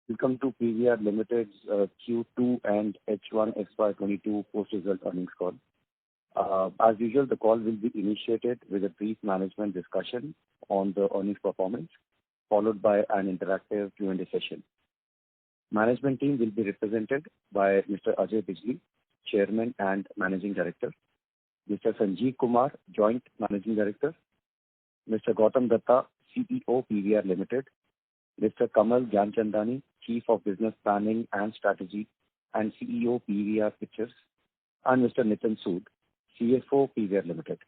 Welcome to PVR Limited's Q2 and H1 FY22 post-result earnings call. As usual, the call will be initiated with a brief management discussion on the earnings performance, followed by an interactive Q&A session. Management team will be represented by Mr. Ajay Bijli, Chairman and Managing Director, Mr. Sanjeev Kumar, Joint Managing Director, Mr. Gautam Datta, CEO, PVR Limited, Mr. Kamal Gianchandani, Chief of Business Planning and Strategy and CEO, PVR Pictures, and Mr. Nitin Sood, CFO, PVR Limited.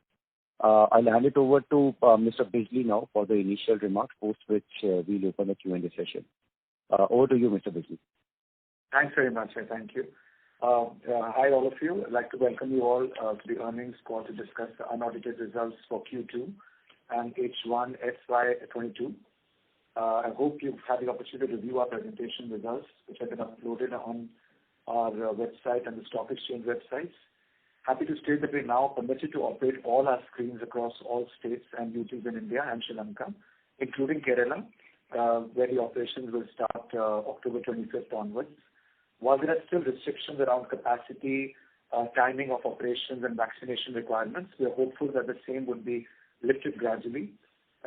I'll hand it over to Mr. Bijli now for the initial remarks, post which we'll open the Q&A session. Over to you, Mr. Bijli. Thanks very much. Thank you. Hi, all of you. I'd like to welcome you all to the earnings call to discuss the unaudited results for Q2 and H1 FY22. I hope you've had the opportunity to review our presentation results, which have been uploaded on our website and the stock exchange websites. Happy to state that we're now permitted to operate all our screens across all states and UTs in India and Sri Lanka, including Kerala, where the operations will start October 25th onwards. While there are still restrictions around capacity, timing of operations and vaccination requirements, we are hopeful that the same would be lifted gradually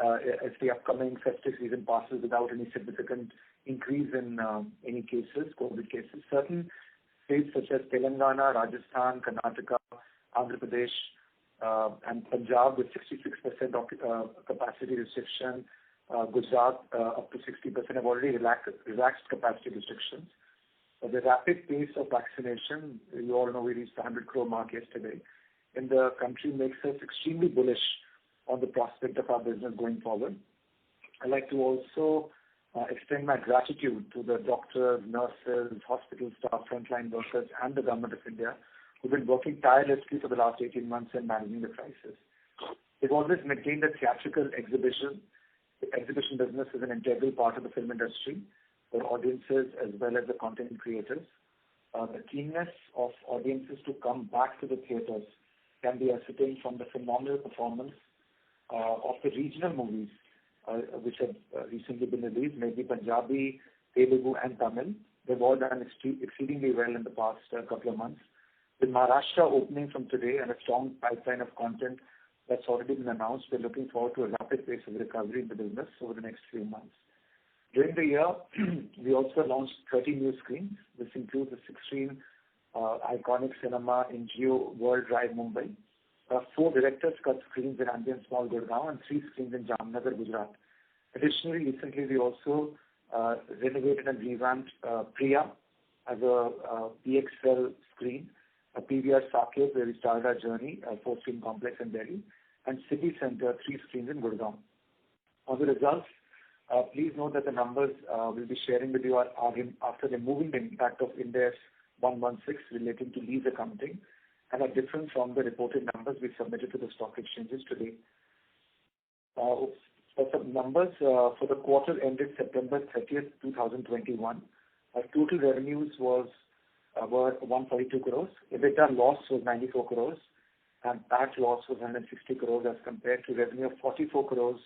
as the upcoming festive season passes without any significant increase in any cases, COVID cases. Certain states such as Telangana, Rajasthan, Karnataka, Andhra Pradesh, and Punjab with 66% capacity restriction, Gujarat up to 60% have already relaxed capacity restrictions. The rapid pace of vaccination, you all know we reached the 100 crore mark yesterday, in the country makes us extremely bullish on the prospect of our business going forward. I'd like to also extend my gratitude to the doctors, nurses, hospital staff, frontline workers, and the Government of India who've been working tirelessly for the last 18 months in managing the crisis. They've always maintained that theatrical exhibition business is an integral part of the film industry for audiences as well as the content creators. The keenness of audiences to come back to the theaters can be ascertained from the phenomenal performance of the regional movies which have recently been released, maybe Punjabi, Telugu and Tamil. They've all done exceedingly well in the past couple of months. With Maharashtra opening from today and a strong pipeline of content that's already been announced, we're looking forward to a rapid pace of recovery in the business over the next few months. During the year, we also launched 30 new screens. This includes a 6-screen iconic cinema in Jio World Drive, Mumbai, 4 director's cut screens in Ambience Mall, Gurgaon, and 3 screens in Jamnagar, Gujarat. Additionally, recently we also renovated and revamped Priya as a PXL screen, a PVR Saket where we started our journey, a 4-screen complex in Delhi, and City Center, 3 screens in Gurgaon. On the results, please note that the numbers we'll be sharing with you are after removing the impact of Ind AS 116 relating to lease accounting, and are different from the reported numbers we submitted to the stock exchanges today. For some numbers, for the quarter ended September 30th, 2021, our total revenues were 142 crores, EBITDA loss was 94 crores, and PAT loss was 160 crores as compared to revenue of 44 crores,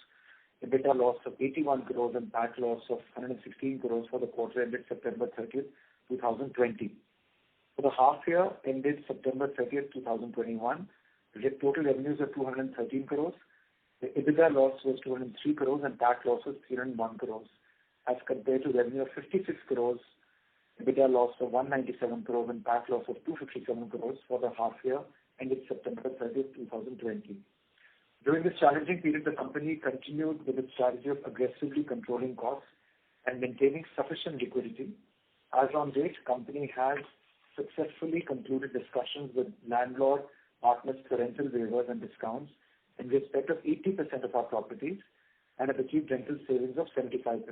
EBITDA loss of 81 crores, and PAT loss of 116 crores for the quarter ended September 30th, 2020. For the half year ended September 30th, 2021, the total revenues are 213 crores. The EBITDA loss was 203 crores and PAT loss was 301 crores as compared to revenue of 56 crores, EBITDA loss of 197 crores and PAT loss of 257 crores for the half year ended September 30th, 2020. During this challenging period, the company continued with its strategy of aggressively controlling costs and maintaining sufficient liquidity. As on date, company has successfully concluded discussions with landlord partners for rental waivers and discounts in respect of 80% of our properties and have achieved rental savings of 75%.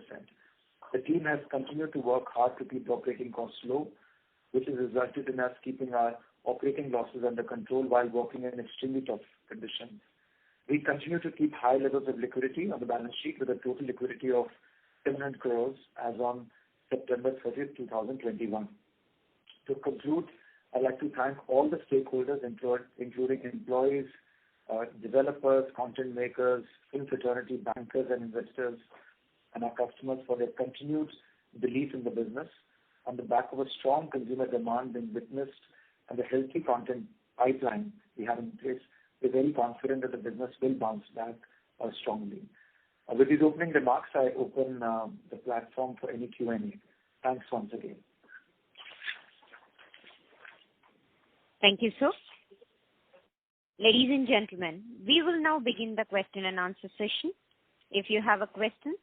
The team has continued to work hard to keep operating costs low, which has resulted in us keeping our operating losses under control while working in extremely tough conditions. We continue to keep high levels of liquidity on the balance sheet with a total liquidity of 700 crores as on September 30th, 2021. To conclude, I'd like to thank all the stakeholders, including employees, developers, content makers, film fraternity, bankers and investors, and our customers for their continued belief in the business. On the back of a strong consumer demand being witnessed and the healthy content pipeline we have in place, we're very confident that the business will bounce back strongly. With these opening remarks, I open the platform for any Q&A. Thanks once again. Thank you, sir. Ladies and gentlemen, we will now begin the question and answer session. If you have a question,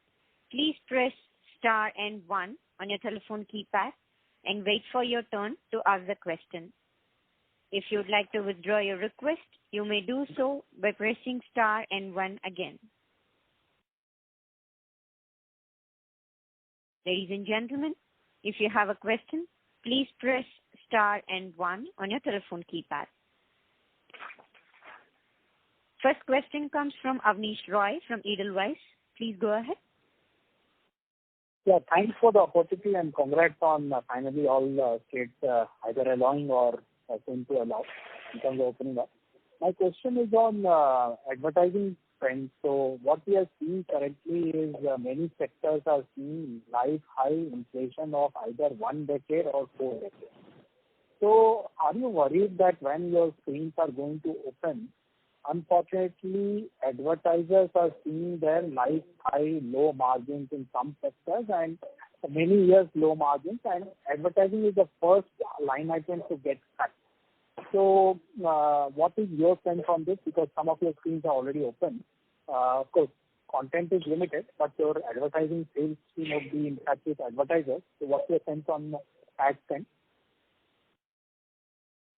please press star and 1 on your telephone keypad and wait for your turn to ask the question. If you would like to withdraw your request, you may do so by pressing star and 1 again. Ladies and gentlemen, if you have a question, please press star and 1 on your telephone keypad. First question comes from Avnish Roy from Edelweiss. Please go ahead. Yeah, thanks for the opportunity and congrats on finally all states either allowing or going to allow in terms of opening up. My question is on advertising trends. So what we are seeing currently is many sectors are seeing life high inflation of either 1 decade or 4 decades. So are you worried that when your screens are going to open, unfortunately, advertisers are seeing their life high low margins in some sectors and many years low margins, and advertising is the first line item to get cut. So what is your sense on this? Because some of your screens are already open. Of course, content is limited, but your advertising sales team would be in touch with advertisers. So what's your sense on ad spend?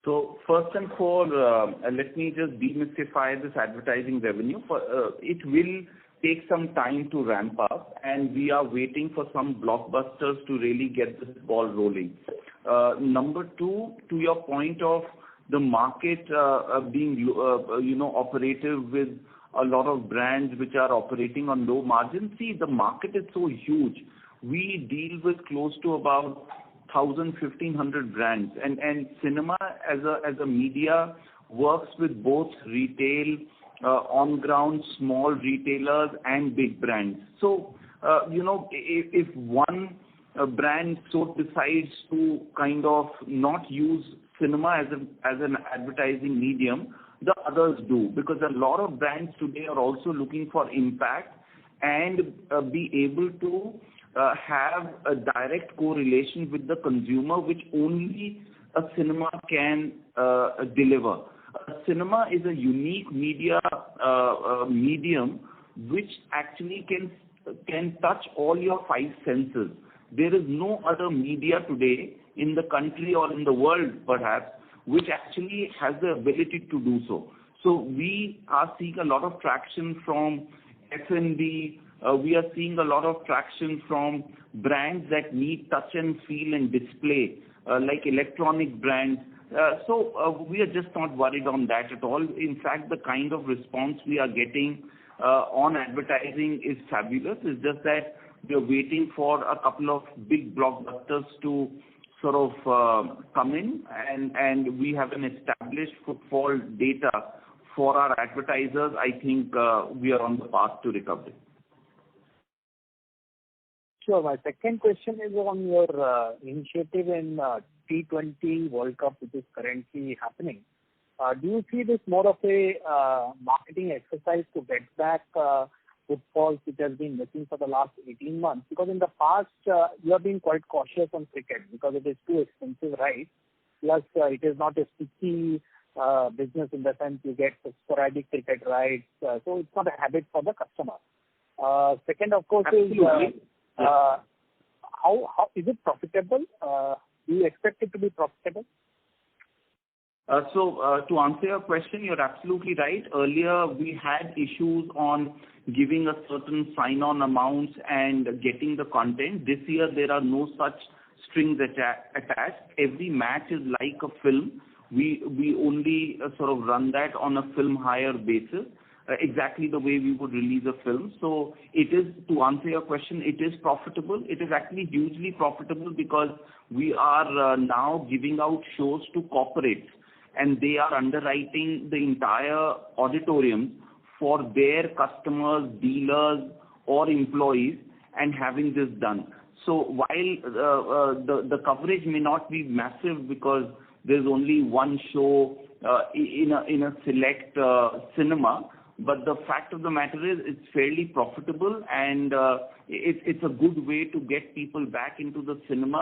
So first and foremost, let me just demystify this advertising revenue. It will take some time to ramp up, and we are waiting for some blockbusters to really get this ball rolling. Number two, to your point of the market being operative with a lot of brands which are operating on low margins. See, the market is so huge. We deal with close to about 1,500 brands, and cinema as a media works with both retail, on ground, small retailers and big brands. So if one brand so decides to kind of not use cinema as an advertising medium, the others do, because a lot of brands today are also looking for impact and be able to have a direct correlation with the consumer, which only a cinema can deliver. Cinema is a unique media medium which actually can touch all your 5 senses. There is no other media today in the country or in the world, perhaps, which actually has the ability to do so. So we are seeing a lot of traction from F&B. We are seeing a lot of traction from brands that need touch and feel and display, like electronic brands. So we are just not worried on that at all. In fact, the kind of response we are getting on advertising is fabulous. It's just that we are waiting for a couple of big blockbusters to sort of come in, and we have an established footfall data for our advertisers. I think we are on the path to recovery. Sure. My second question is on your initiative in T20 World Cup, which is currently happening. Do you see this more of a marketing exercise to get back footfalls which has been missing for the last 18 months? Because in the past, you have been quite cautious on cricket because it is too expensive, right? Plus, it is not a sticky business in the sense you get sporadic cricket rights. So it's not a habit for the customer. Second, of course, Absolutely. How is it profitable? Do you expect it to be profitable? So to answer your question, you're absolutely right. Earlier, we had issues on giving a certain sign-on amounts and getting the content. This year, there are no such strings attached. Every match is like a film. We only sort of run that on a film hire basis, exactly the way we would release a film. So it is, to answer your question, it is profitable. It is actually hugely profitable because we are now giving out shows to corporates, and they are underwriting the entire auditorium for their customers, dealers, or employees, and having this done. So while the coverage may not be massive because there's only one show in a select cinema, but the fact of the matter is it's fairly profitable, and it's a good way to get people back into the cinema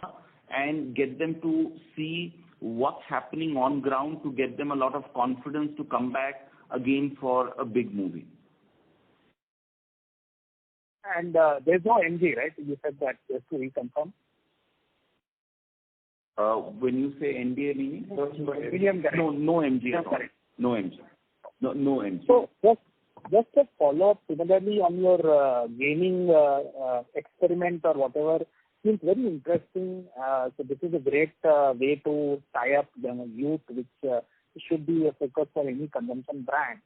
and get them to see what's happening on ground, to get them a lot of confidence to come back again for a big movie. And there's no MG, right? You said that, just to reconfirm. When you say NDA, meaning? No MG at all. Correct. No MG. No MG. So just a follow-up, similarly on your gaming experiment or whatever, seems very interesting. So this is a great way to tie up the youth, which should be a focus for any consumption brand.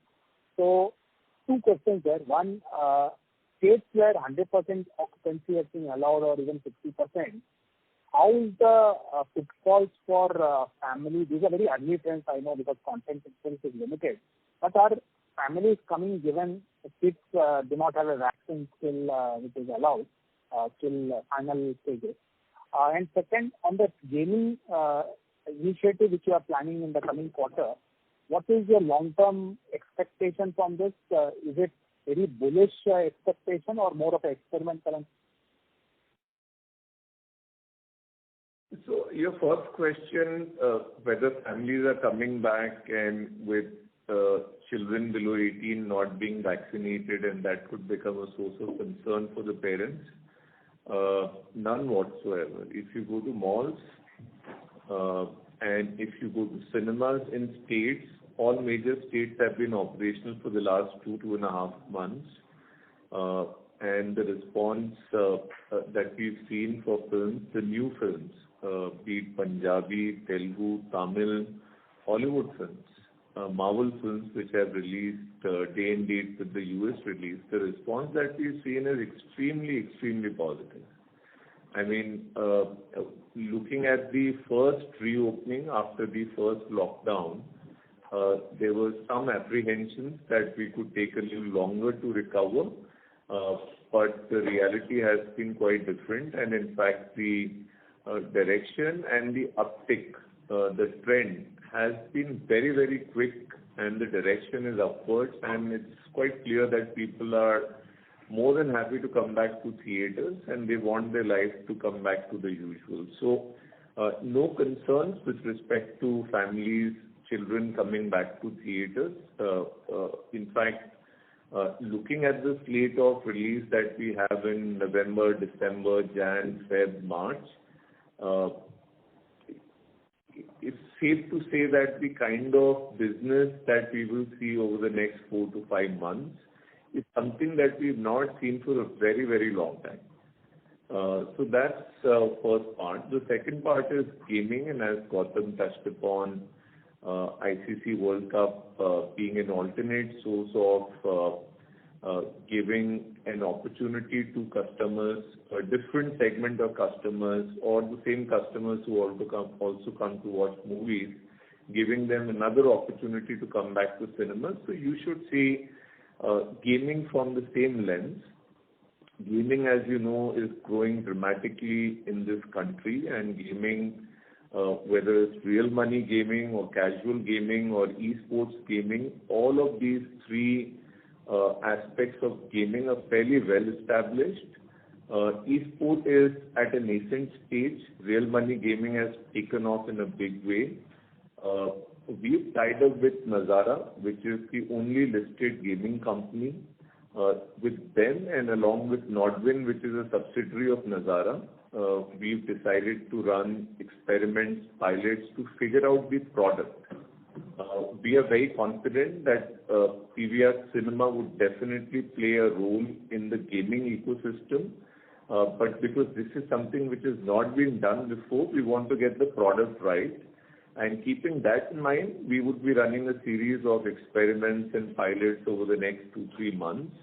So two questions there. One, states where 100% occupancy has been allowed or even 60%, how is the footfalls for families? These are very early trends, I know, because content itself is limited. But are families coming given kids do not have a vaccine still which is allowed till final stages? And second, on the gaming initiative which you are planning in the coming quarter, what is your long-term expectation from this? Is it very bullish expectation or more of an experiment currently? So your first question, whether families are coming back and with children below 18 not being vaccinated, and that could become a source of concern for the parents, none whatsoever. If you go to malls and if you go to cinemas in states, all major states have been operational for the last 2.5 months. And the response that we've seen for films, the new films, be it Punjabi, Telugu, Tamil, Hollywood films, Marvel films which have released day and date with the US release, the response that we've seen is extremely positive. I mean, looking at the first reopening after the first lockdown, there was some apprehensions that we could take a little longer to recover, but the reality has been quite different, and in fact the direction and the uptick, the trend has been very quick, and the direction is upwards, and it's quite clear that people are more than happy to come back to theaters, and they want their life to come back to the usual. So no concerns with respect to families, children coming back to theaters. In fact, looking at the slate of release that we have in November, December, Jan, Feb, March, it's safe to say that the kind of business that we will see over the next 4 to 5 months is something that we've not seen for a very long time. So that's first part. The second part is gaming, and as Gautam touched upon, ICC World Cup being an alternate source of giving an opportunity to customers, a different segment of customers, or the same customers who also come to watch movies, giving them another opportunity to come back to cinemas. So you should see gaming from the same lens. Gaming, as you know, is growing dramatically in this country, and gaming, whether it's real money gaming or casual gaming or esports gaming, all of these three aspects of gaming are fairly well established. Esport is at a nascent stage. Real money gaming has taken off in a big way. We've tied up with Nazara, which is the only listed gaming company. With them and along with Nodwin, which is a subsidiary of Nazara, we've decided to run experiments, pilots to figure out the product. We are very confident that PVR Cinema would definitely play a role in the gaming ecosystem. But because this is something which has not been done before, we want to get the product right. And keeping that in mind, we would be running a series of experiments and pilots over the next 2-3 months.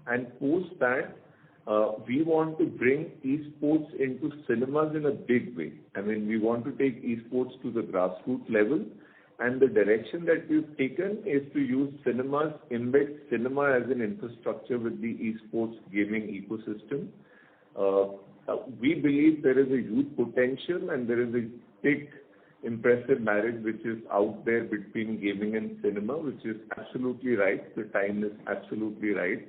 And post that, we want to bring esports into cinemas in a big way. I mean, we want to take esports to the grassroots level. And the direction that we've taken is to use cinemas, embed cinema as an infrastructure with the esports gaming ecosystem. We believe there is a huge potential and there is a big impressive marriage which is out there between gaming and cinema, which is absolutely right. The time is absolutely right.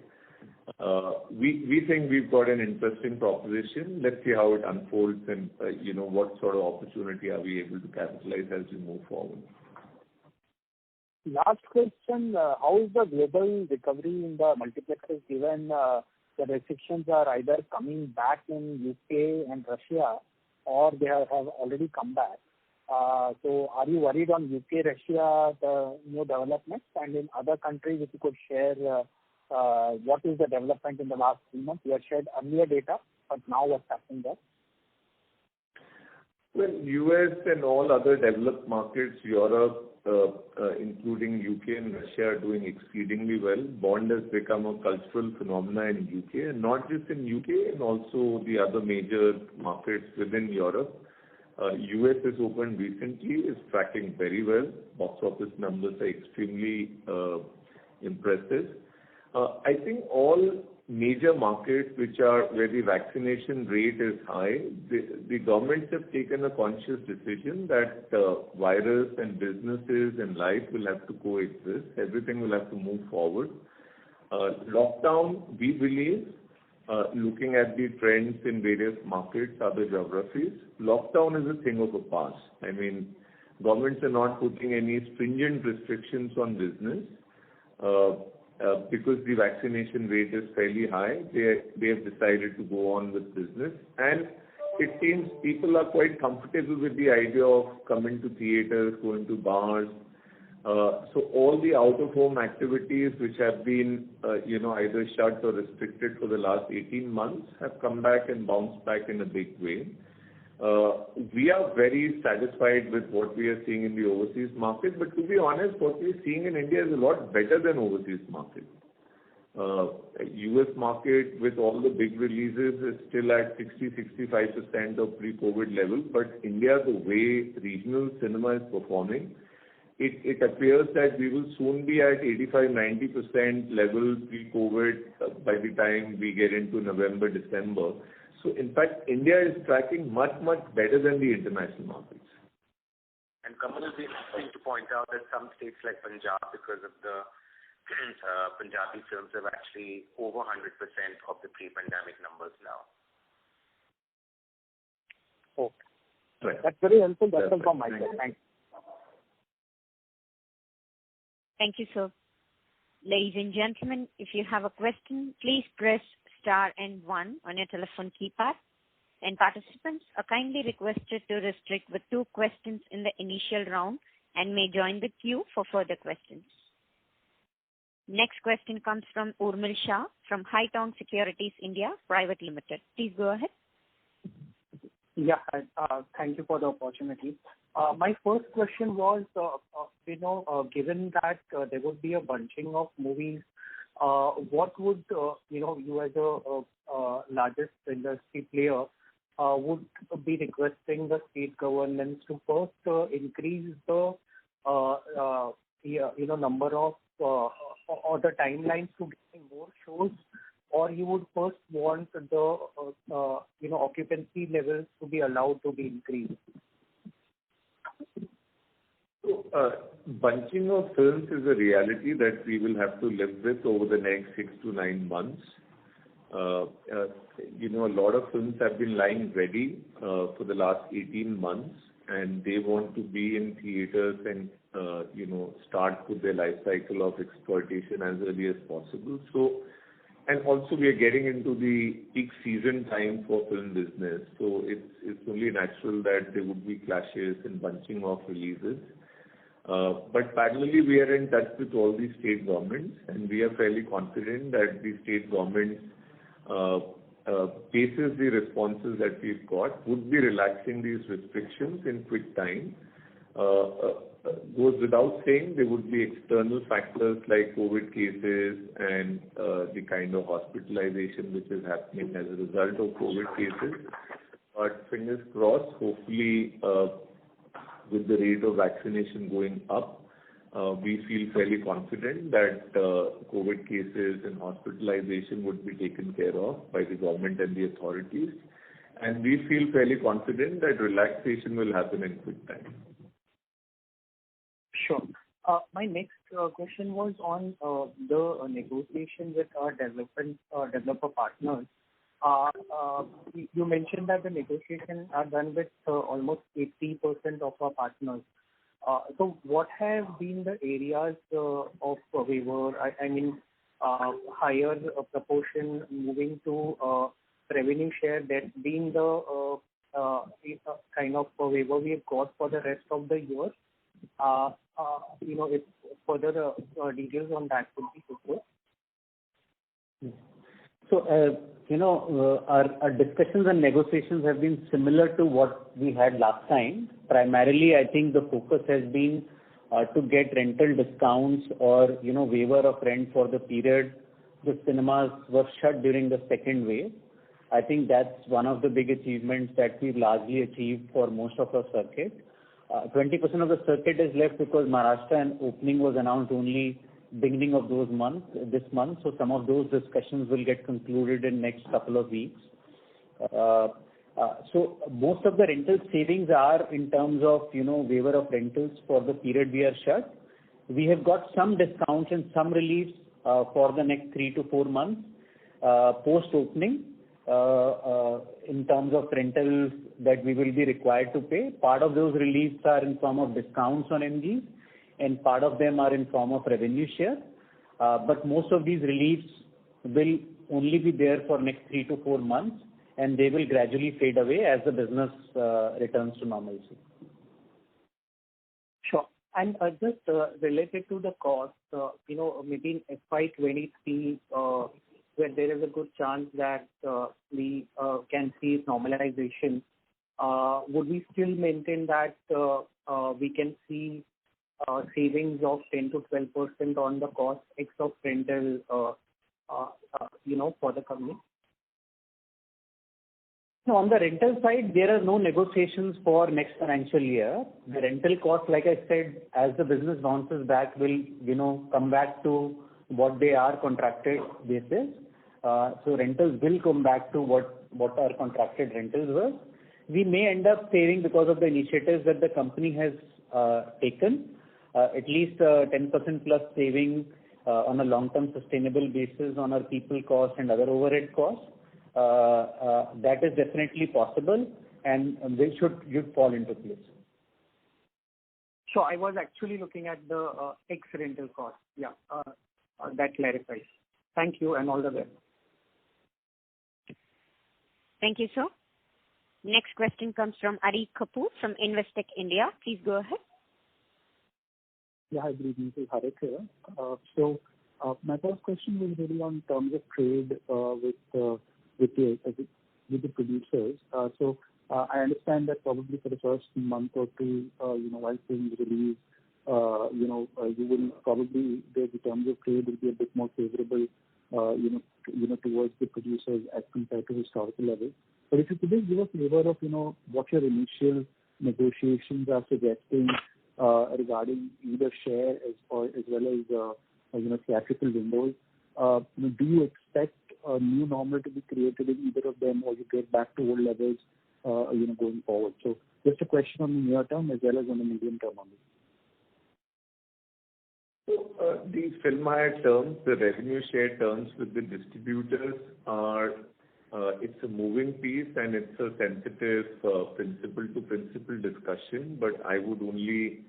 We think we've got an interesting proposition. Let's see how it unfolds and what sort of opportunity are we able to capitalize as we move forward. Last question, how is the global recovery in the multiplexes given the restrictions are either coming back in UK and Russia or they have already come back? So are you worried on UK, Russia, the new developments, and in other countries if you could share what is the development in the last 3 months? You had shared earlier data, but now what's happening there? Well, US and all other developed markets, Europe, including UK and Russia, are doing exceedingly well. Bond has become a cultural phenomenon in UK, and not just in UK, and also the other major markets within Europe. US has opened recently, is tracking very well. Box office numbers are extremely impressive. I think all major markets where the vaccination rate is high, the governments have taken a conscious decision that virus and businesses and life will have to coexist. Everything will have to move forward. Lockdown, we believe, looking at the trends in various markets, other geographies, lockdown is a thing of the past. I mean, governments are not putting any stringent restrictions on business. Because the vaccination rate is fairly high, they have decided to go on with business. And it seems people are quite comfortable with the idea of coming to theaters, going to bars. So all the out-of-home activities which have been, either shut or restricted for the last 18 months have come back and bounced back in a big way. We are very satisfied with what we are seeing in the overseas market, but to be honest, what we are seeing in India is a lot better than overseas market. US market with all the big releases is still at 60-65% of pre-COVID level, but India, the way regional cinema is performing, it appears that we will soon be at 85-90% level pre-COVID by the time we get into November, December. So in fact, India is tracking much, much better than the international markets. And Kamal, is interesting to point out that some states like Punjab, because of the Punjabi films, have actually over 100% of the pre-pandemic numbers now. Okay. Right. That's very helpful. That's all from my side. Thanks. Thank you, sir. Ladies and gentlemen, if you have a question, please press star and 1 on your telephone keypad. And participants are kindly requested to restrict with 2 questions in the initial round and may join the queue for further questions. Next question comes from Urmil Shah from Haitong Securities India Private Limited. Please go ahead. Yeah, thank you for the opportunity. My first question was, given that there would be a bunching of movies, what would, you as a largest industry player, would be requesting the state governments to first increase the, number of, or the timelines to getting more shows, or you would first want the, occupancy levels to be allowed to be increased? So, bunching of films is a reality that we will have to live with over the next 6 to 9 months. A lot of films have been lying ready for the last 18 months, and they want to be in theaters and, start with their life cycle of exploitation as early as possible. So, and also we are getting into the peak season time for film business. So it's only natural that there would be clashes and bunching of releases. But parallelly, we are in touch with all the state governments, and we are fairly confident that the state governments, basis the responses that we've got, would be relaxing these restrictions in quick time. Goes without saying, there would be external factors like COVID cases and the kind of hospitalization which is happening as a result of COVID cases. But fingers crossed, hopefully, with the rate of vaccination going up, we feel fairly confident that COVID cases and hospitalization would be taken care of by the government and the authorities. And we feel fairly confident that relaxation will happen in quick time. Sure. My next question was on the negotiation with our developer partners. You mentioned that the negotiations are done with almost 80% of our partners. So what have been the areas of waiver? I mean, higher proportion moving to revenue share, that being the kind of waiver we have got for the rest of the year. If further details on that would be helpful. So, our discussions and negotiations have been similar to what we had last time. Primarily, I think the focus has been to get rental discounts or, waiver of rent for the period the cinemas were shut during the second wave. I think that's one of the big achievements that we've largely achieved for most of our circuit. 20% of the circuit is left because Maharashtra and opening was announced only beginning of this month. So some of those discussions will get concluded in next couple of weeks. So most of the rental savings are in terms of, waiver of rentals for the period we are shut. We have got some discounts and some reliefs for the next 3 to 4 months post-opening in terms of rentals that we will be required to pay. Part of those reliefs are in form of discounts on MGs and part of them are in form of revenue share. But most of these reliefs will only be there for next 3 to 4 months and they will gradually fade away as the business returns to normalcy. Sure. And just related to the cost, maybe in FY23, where there is a good chance that we can see normalization, would we still maintain that we can see savings of 10 to 12% on the cost ex of rental, for the company? No, on the rental side, there are no negotiations for next financial year. The rental cost, like I said, as the business bounces back, will come back to what they are contracted basis. So rentals will come back to what our contracted rentals were. We may end up saving because of the initiatives that the company has taken, at least 10% plus saving on a long-term sustainable basis on our people cost and other overhead costs. That is definitely possible and they should fall into place. So I was actually looking at the ex-rental cost. Yeah, that clarifies. Thank you and all the best. Thank you, sir. Next question comes from Ari Kapoor from Investec India. Please go ahead. Yeah, hi, good evening. This is Harit here. So my first question was really on terms of trade with the producers. So I understand that probably for the first month or two, while films release, you will probably the terms of trade will be a bit more favorable, towards the producers as compared to historical levels. But if you could just give a flavor of, what your initial negotiations are suggesting regarding either share as well as theatrical windows. Do you expect a new normal to be created in either of them, or you get back to old levels, going forward? So just a question on the near term as well as on the medium term on this. So these film hire terms, the revenue share terms with the distributors are, it's a moving piece and it's a sensitive principle to principle discussion, but I would only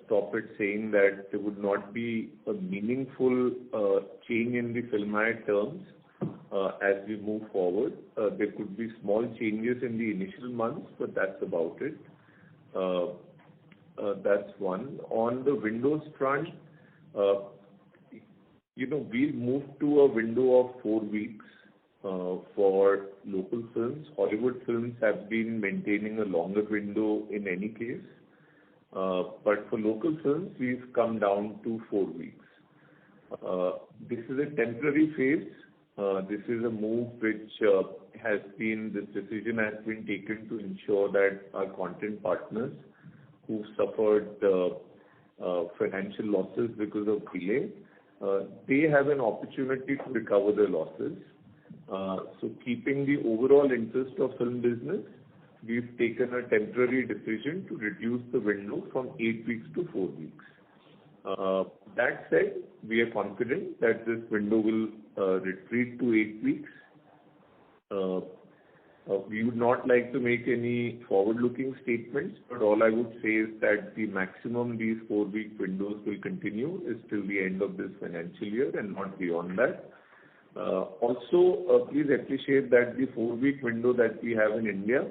stop it saying that there would not be a meaningful change in the film hire terms as we move forward. There could be small changes in the initial months, but that's about it. That's one. On the windows front, we've moved to a window of 4 weeks for local films. Hollywood films have been maintaining a longer window in any case. But for local films, we've come down to 4 weeks. This is a temporary phase. This is a move which this decision has been taken to ensure that our content partners who suffered financial losses because of delay, they have an opportunity to recover their losses. So keeping the overall interest of film business, we've taken a temporary decision to reduce the window from 8 weeks to 4 weeks. That said, we are confident that this window will retreat to 8 weeks. We would not like to make any forward-looking statements, but all I would say is that the maximum these 4-week windows will continue is till the end of this financial year and not beyond that. Also, please appreciate that the 4-week window that we have in India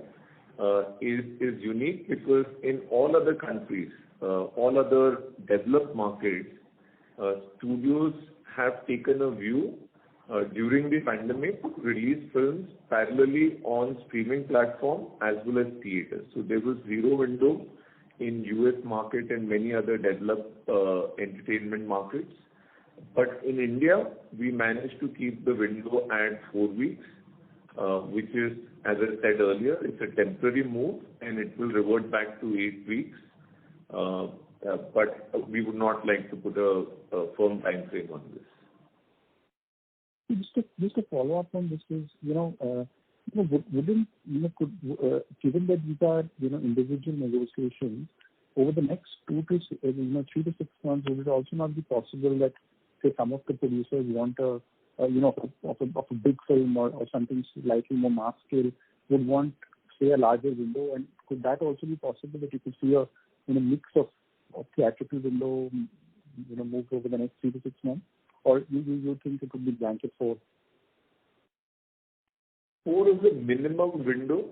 is unique because in all other countries, all other developed markets, studios have taken a view during the pandemic to release films parallelly on streaming platform as well as theaters. So there was zero window in US market and many other developed entertainment markets. But in India, we managed to keep the window at 4 weeks, which is, as I said earlier, it's a temporary move and it will revert back to 8 weeks. But we would not like to put a firm time frame on this. Just to follow up on this is, wouldn't, given that these are, individual negotiations, over the next 3 to 6 months, would it also not be possible that, say, some of the producers want of a big film or something slightly more mass scale would want, say, a larger window? And could that also be possible that you could see a mix of theatrical window, move over the next 3 to 6 months? Or you think it could be blanket 4? 4 is the minimum window.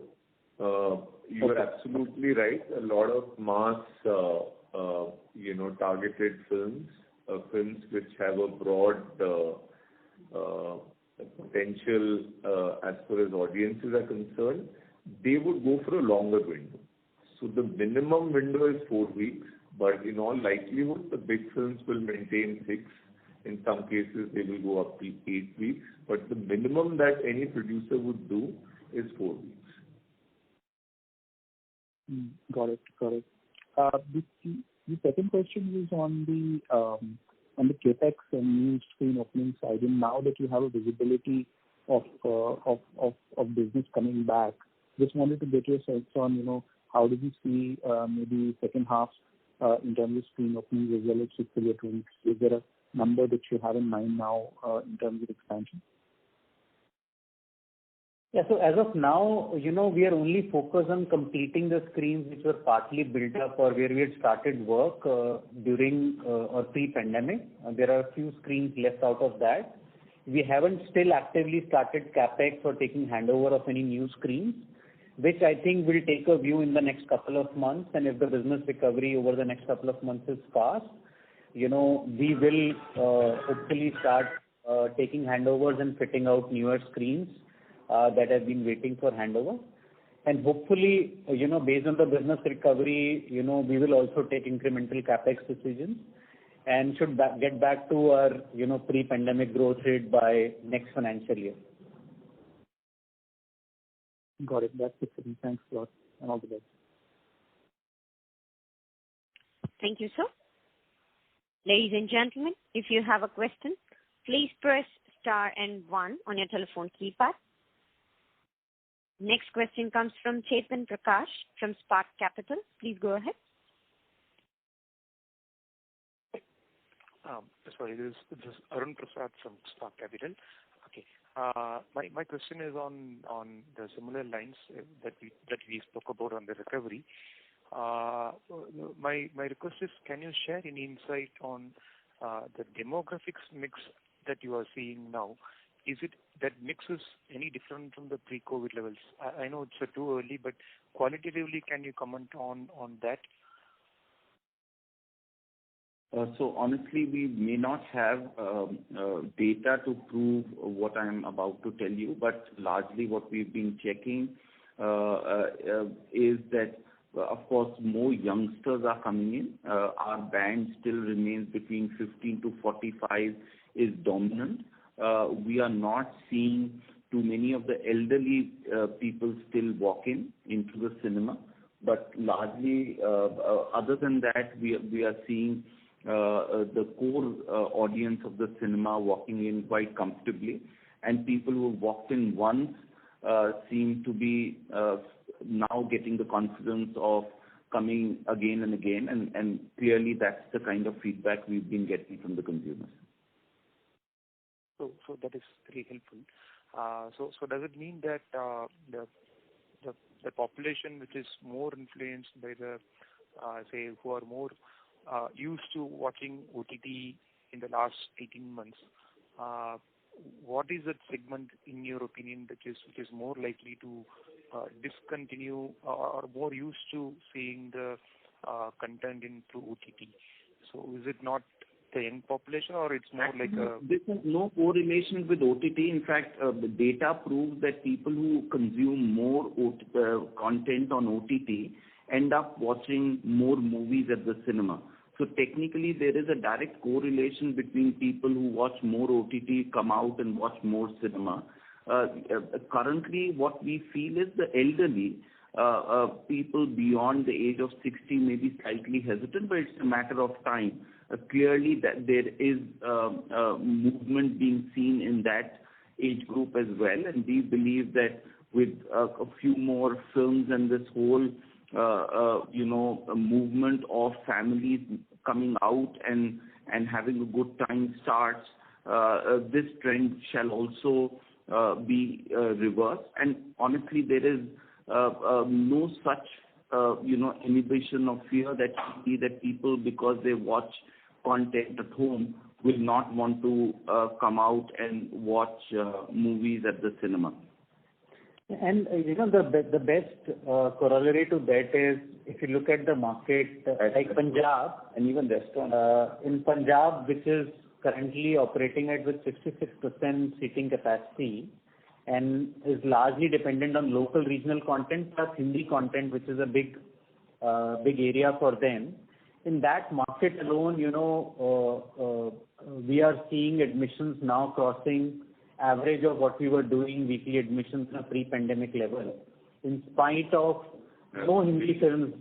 You are absolutely right. A lot of mass, targeted films which have a broad potential as far as audiences are concerned, they would go for a longer window. So the minimum window is 4 weeks, but in all likelihood, the big films will maintain 6. In some cases, they will go up to 8 weeks. But the minimum that any producer would do is 4 weeks. Got it. The second question is on the capex and new screen opening side. And now that you have a visibility of business coming back, just wanted to get your sense on how do you see maybe second half in terms of screen openings as well as fiscal year 2020? Is there a number that you have in mind now in terms of expansion? Yeah, so as of now, we are only focused on completing the screens which were partly built up or where we had started work during or pre-pandemic. There are a few screens left out of that. We haven't still actively started capex or taking handover of any new screens, which I think will take a view in the next couple of months. And if the business recovery over the next couple of months is fast, we will hopefully start taking handovers and fitting out newer screens that have been waiting for handover. And hopefully, based on the business recovery, we will also take incremental capex decisions and should get back to our, pre-pandemic growth rate by next financial year. Got it. That's it for me. Thanks a lot and all the best. Thank you, sir. Ladies and gentlemen, if you have a question, please press star and 1 on your telephone keypad. Next question comes from Chetan Prakash from Spark Capital. Please go ahead. Sorry, this is Arun Prasad from Spark Capital. Okay. My question is on the similar lines that we spoke about on the recovery. My request is, can you share any insight on the demographics mix that you are seeing now? Is it that mix is any different from the pre-COVID levels? I know it's too early, but qualitatively, can you comment on that? So honestly, we may not have data to prove what I'm about to tell you, but largely what we've been checking is that, of course, more youngsters are coming in. Our band still remains between 15 to 45 is dominant. We are not seeing too many of the elderly people still walk into the cinema, but largely, other than that, we are seeing the core audience of the cinema walking in quite comfortably. and people who walked in once seem to be now getting the confidence of coming again and again, and clearly that's the kind of feedback we've been getting from the consumers. So that is very helpful. So does it mean that the population which is more influenced by the say who are more used to watching OTT in the last 18 months, what is that segment in your opinion which is more likely to discontinue or more used to seeing the content in through OTT? So is it not the young population, or it's more like a... This has no correlation with OTT. In fact, the data proves that people who consume more content on OTT end up watching more movies at the cinema. So technically, there is a direct correlation between people who watch more OTT come out and watch more cinema. Currently, what we feel is the elderly, people beyond the age of 60 may be slightly hesitant, but it's a matter of time. Clearly, that there is movement being seen in that age group as well, and we believe that with a few more films and this whole, movement of families coming out and having a good time starts, this trend shall also be reversed. And honestly, there is no such inhibition of fear that people, because they watch content at home, will not want to come out and watch movies at the cinema. And the best corollary to that is if you look at the market like Punjab and even restaurants. In Punjab, which is currently operating at with 66% seating capacity and is largely dependent on local regional content plus Hindi content, which is a big area for them. In that market alone, we are seeing admissions now crossing average of what we were doing weekly admissions on a pre-pandemic level, in spite of no Hindi films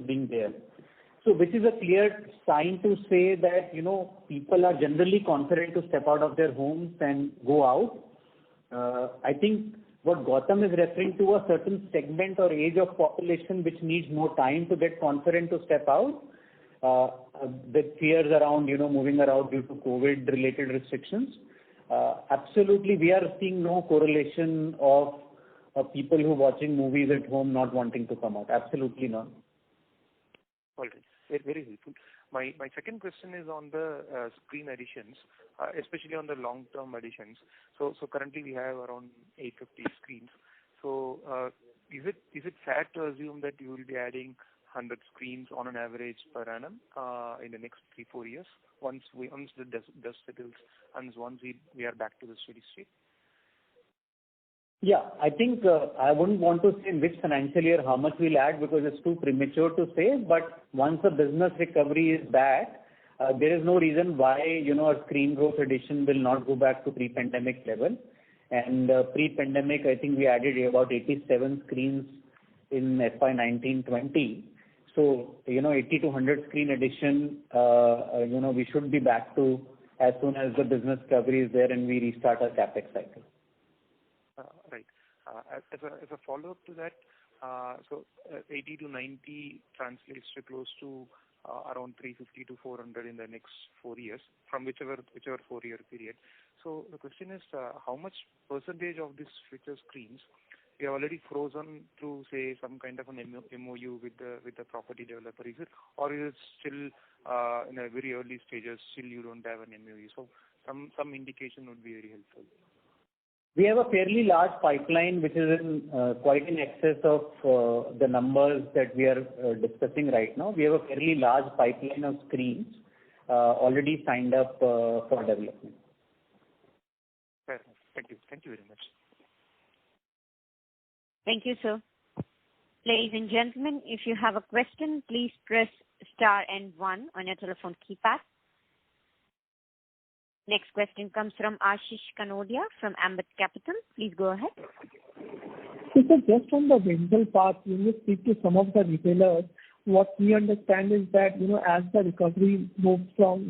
being there. So, which is a clear sign to say that people are generally confident to step out of their homes and go out. I think what Gautam is referring to, a certain segment or age of population which needs more time to get confident to step out, with fears around moving around due to COVID-related restrictions. Absolutely, we are seeing no correlation of people who are watching movies at home not wanting to come out. Absolutely not. All right. Very, very helpful. My second question is on the screen additions, especially on the long-term additions. So currently we have around 850 screens. So is it fair to assume that you will be adding 100 screens on an average per annum in the next 3-4 years once the dust settles and once we are back to the steady state? Yeah, I think I wouldn't want to say in which financial year how much we'll add because it's too premature to say. But once the business recovery is back, there is no reason why a screen growth addition will not go back to pre-pandemic level. And pre-pandemic, I think we added about 87 screens in FY 19-20. So 80 to 100 screen addition, we should be back to as soon as the business recovery is there and we restart our capex cycle. Right. As a follow-up to that, so 80 to 90 translates to close to around 350 to 400 in the next 4 years from whichever 4-year period. So the question is, how much percentage of these future screens we have already frozen through, say, some kind of an MOU with the property developer? Is it, or is it still in a very early stages? Still, you don't have an MOU. So some indication would be very helpful. We have a fairly large pipeline, which is quite in excess of the numbers that we are discussing right now. We have a fairly large pipeline of screens already signed up for development. Fair enough. Thank you. Thank you very much. Thank you, sir. Ladies and gentlemen, if you have a question, please press star and 1 on your telephone keypad. Next question comes from Ashish Kanodia from Ambit Capital. Please go ahead. So, sir, just on the rental part, when you speak to some of the retailers, what we understand is that, as the recovery moves from,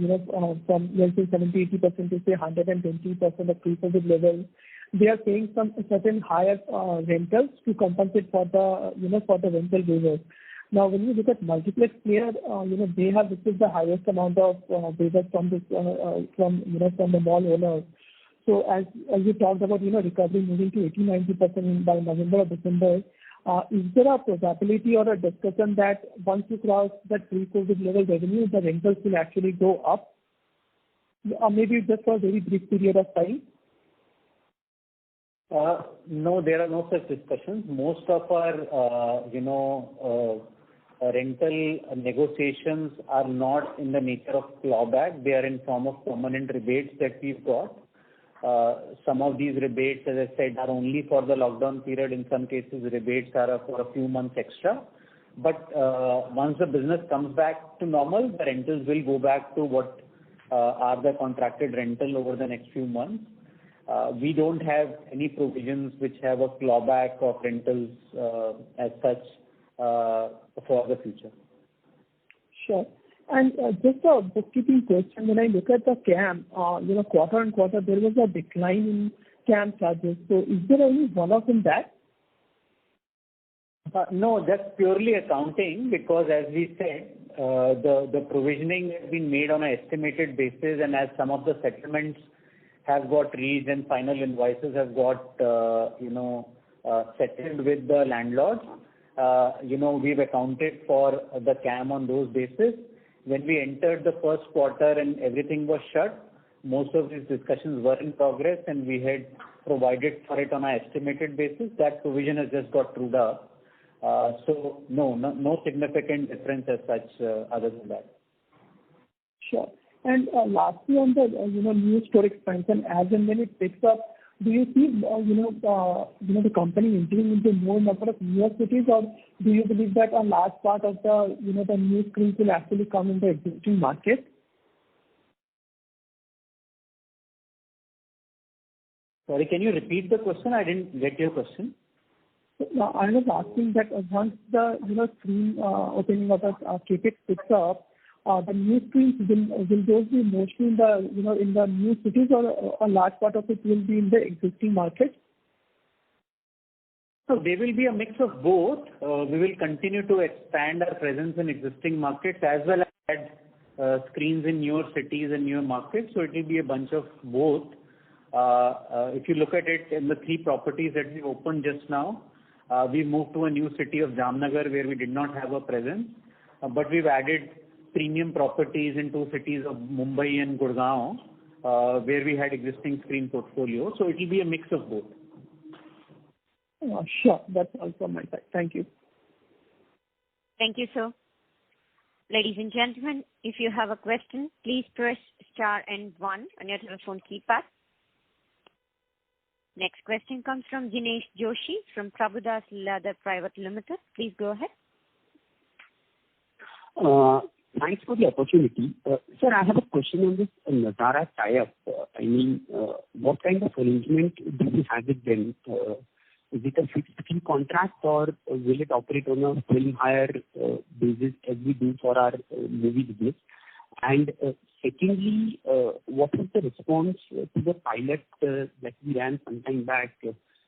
from let's say 70-80% to say 120% of pre-COVID level, they are paying some certain higher rentals to compensate for the, for the rental waivers. Now, when you look at multiplex players, they have received the highest amount of waivers from this, from the mall owners. So as you talked about, recovery moving to 80-90% by November or December, is there a probability or a discussion that once you cross that pre-COVID level revenue, the rentals will actually go up? Or maybe just for a very brief period of time? No, there are no such discussions. Most of our, rental negotiations are not in the nature of clawback. They are in form of permanent rebates that we've got. Some of these rebates, as I said, are only for the lockdown period. In some cases, rebates are for a few months extra. But once the business comes back to normal, the rentals will go back to what are the contracted rental over the next few months. We don't have any provisions which have a clawback of rentals as such for the future. Sure. And just a bookkeeping question. When I look at the CAM, quarter on quarter, there was a decline in CAM charges. So is there any one-off in that? No, that's purely accounting because as we said, the provisioning has been made on an estimated basis, and as some of the settlements have got reached and final invoices have got, settled with the landlords, we've accounted for the CAM on those basis. When we entered the first quarter and everything was shut, most of these discussions were in progress and we had provided for it on an estimated basis. That provision has just got trued up. So no significant difference as such other than that. Sure. And lastly, on the new store expansion, as and when it picks up, do you see the company entering into more number of newer cities, or do you believe that a large part of the the new screens will actually come in the existing market? Sorry, can you repeat the question? I didn't get your question. No, I was asking that once the screen opening of the CapEx picks up, the new screens will those be mostly in the in the new cities, or a large part of it will be in the existing market? So there will be a mix of both. We will continue to expand our presence in existing markets as well as add screens in newer cities and newer markets. So it will be a bunch of both. If you look at it in the 3 properties that we opened just now, we moved to a new city of Jamnagar where we did not have a presence, but we've added premium properties in 2 cities of Mumbai and Gurgaon, where we had existing screen portfolio. So it will be a mix of both. Sure. That's all from my side. Thank you. Thank you, sir. Ladies and gentlemen, if you have a question, please press star and 1 on your telephone keypad. Next question comes from Jinesh Joshi from Prabhudas Lilladher Private Limited. Please go ahead. Thanks for the opportunity. Sir, I have a question on this Nazara tie-up. What kind of arrangement do you have with them? Is it a fixed fee contract, or will it operate on a film hire basis as we do for our movie business? And secondly, what was the response to the pilot that we ran some time back,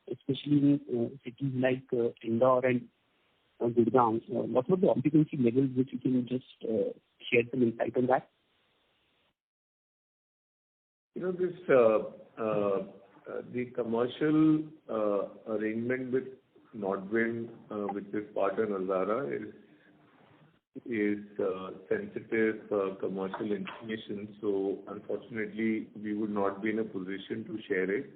especially in cities like Indore and Gurgaon? What were the occupancy levels, which you can just share some insight on that? The commercial arrangement with Nodwin, with this partner Nazara, is sensitive commercial information. So unfortunately, we would not be in a position to share it.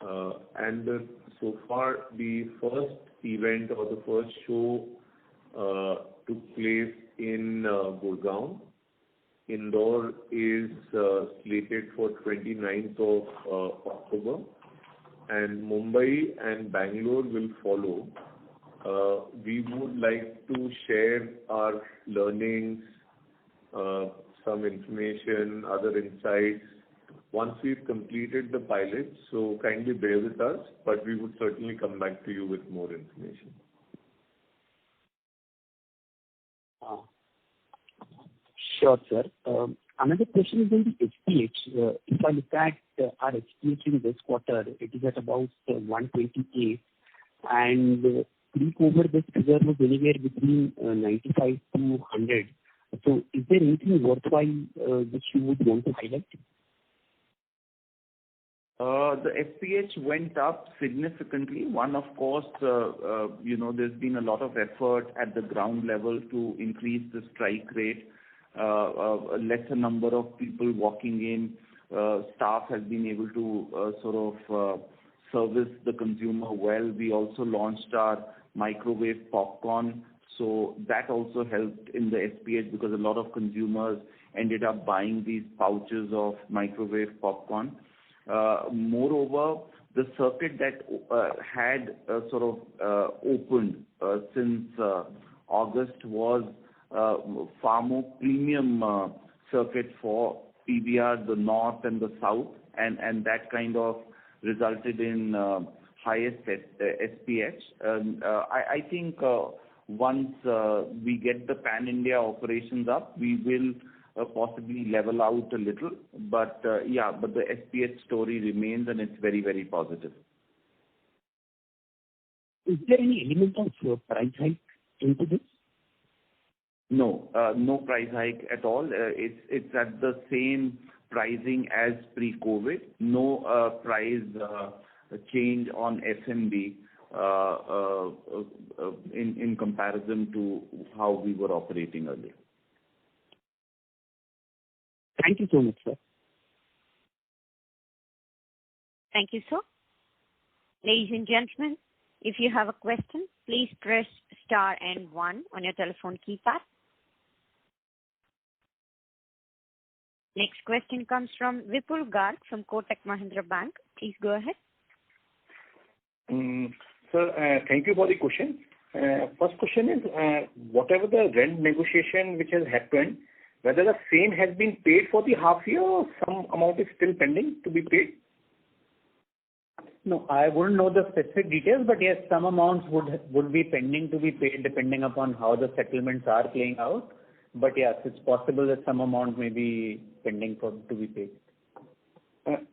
And so far, the first event or the first show took place in Gurgaon. Indore is slated for 29th of October, and Mumbai and Bangalore will follow. We would like to share our learnings, some information, other insights once we've completed the pilot. So kindly bear with us, but we would certainly come back to you with more information. Sure, sir. Another question is on the SPH. If I look at our SPH in this quarter, it is at about 128, and pre-COVID this figure was anywhere between 95 to 100. So is there anything worthwhile which you would want to highlight? The SPH went up significantly. One, of course, there's been a lot of effort at the ground level to increase the strike rate. A lesser number of people walking in. Staff has been able to service the consumer well. We also launched our microwave popcorn. So that also helped in the SPH because a lot of consumers ended up buying these pouches of microwave popcorn. Moreover, the circuit that had opened since August was far more premium circuit for PVR, the north and the south, and that kind of resulted in highest SPH. I think once we get the pan-India operations up, we will possibly level out a little. But the SPH story remains, and it's very, very positive. Is there any element of price hike into this? No, no price hike at all. It's at the same pricing as pre-COVID. No price change on F&B in comparison to how we were operating earlier. Thank you so much, sir. Thank you, sir. Ladies and gentlemen, if you have a question, please press star and 1 on your telephone keypad. Next question comes from Vipul Garg from Kotak Mahindra Bank. Please go ahead. Sir, thank you for the question. First question is, whatever the rent negotiation which has happened, whether the same has been paid for the half year or some amount is still pending to be paid? No, I wouldn't know the specific details, but yes, some amounts would be pending to be paid depending upon how the settlements are playing out. But yes, it's possible that some amount may be pending to be paid.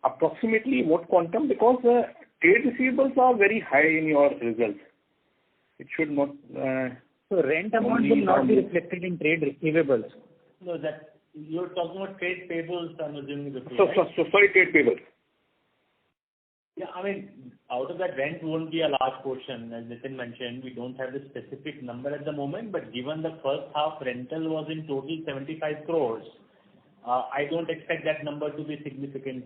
Approximately what quantum? Because trade receivables are very high in your results. It should not. So rent amount will not be reflected in trade receivables. No, that you're talking about trade payables, I'm assuming. Sorry, trade payables. Yeah, I mean, out of that rent won't be a large portion. As Nitin mentioned, we don't have the specific number at the moment, but given the first half rental was in total 75 crores, I don't expect that number to be significant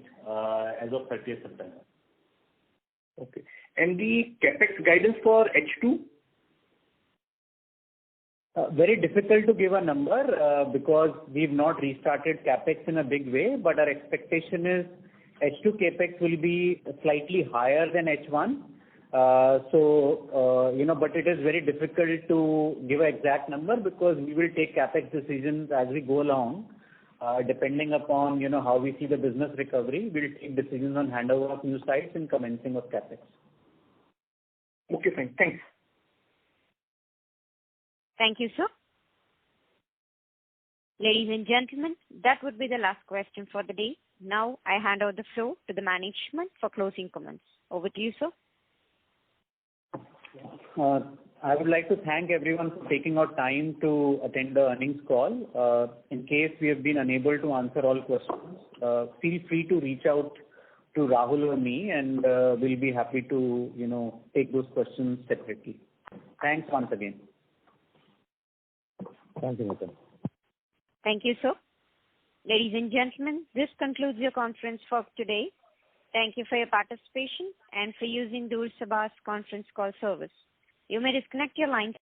as of 30th September. Okay. And the capex guidance for H2? Very difficult to give a number because we've not restarted capex in a big way, but our expectation is H2 capex will be slightly higher than H1. But it is very difficult to give an exact number because we will take capex decisions as we go along. Depending upon, how we see the business recovery, we'll take decisions on handover of new sites and commencing of capex. Okay, fine. Thanks. Thank you, sir. Ladies and gentlemen, that would be the last question for the day. Now I hand over the floor to the management for closing comments. Over to you, sir. I would like to thank everyone for taking out time to attend the earnings call. In case we have been unable to answer all questions, feel free to reach out to Rahul or me, and we'll be happy to, take those questions separately. Thanks once again. Thank you, Nitin. Thank you, sir. Ladies and gentlemen, this concludes your conference for today. Thank you for your participation and for using Doorsabha's conference call service. You may disconnect your lines.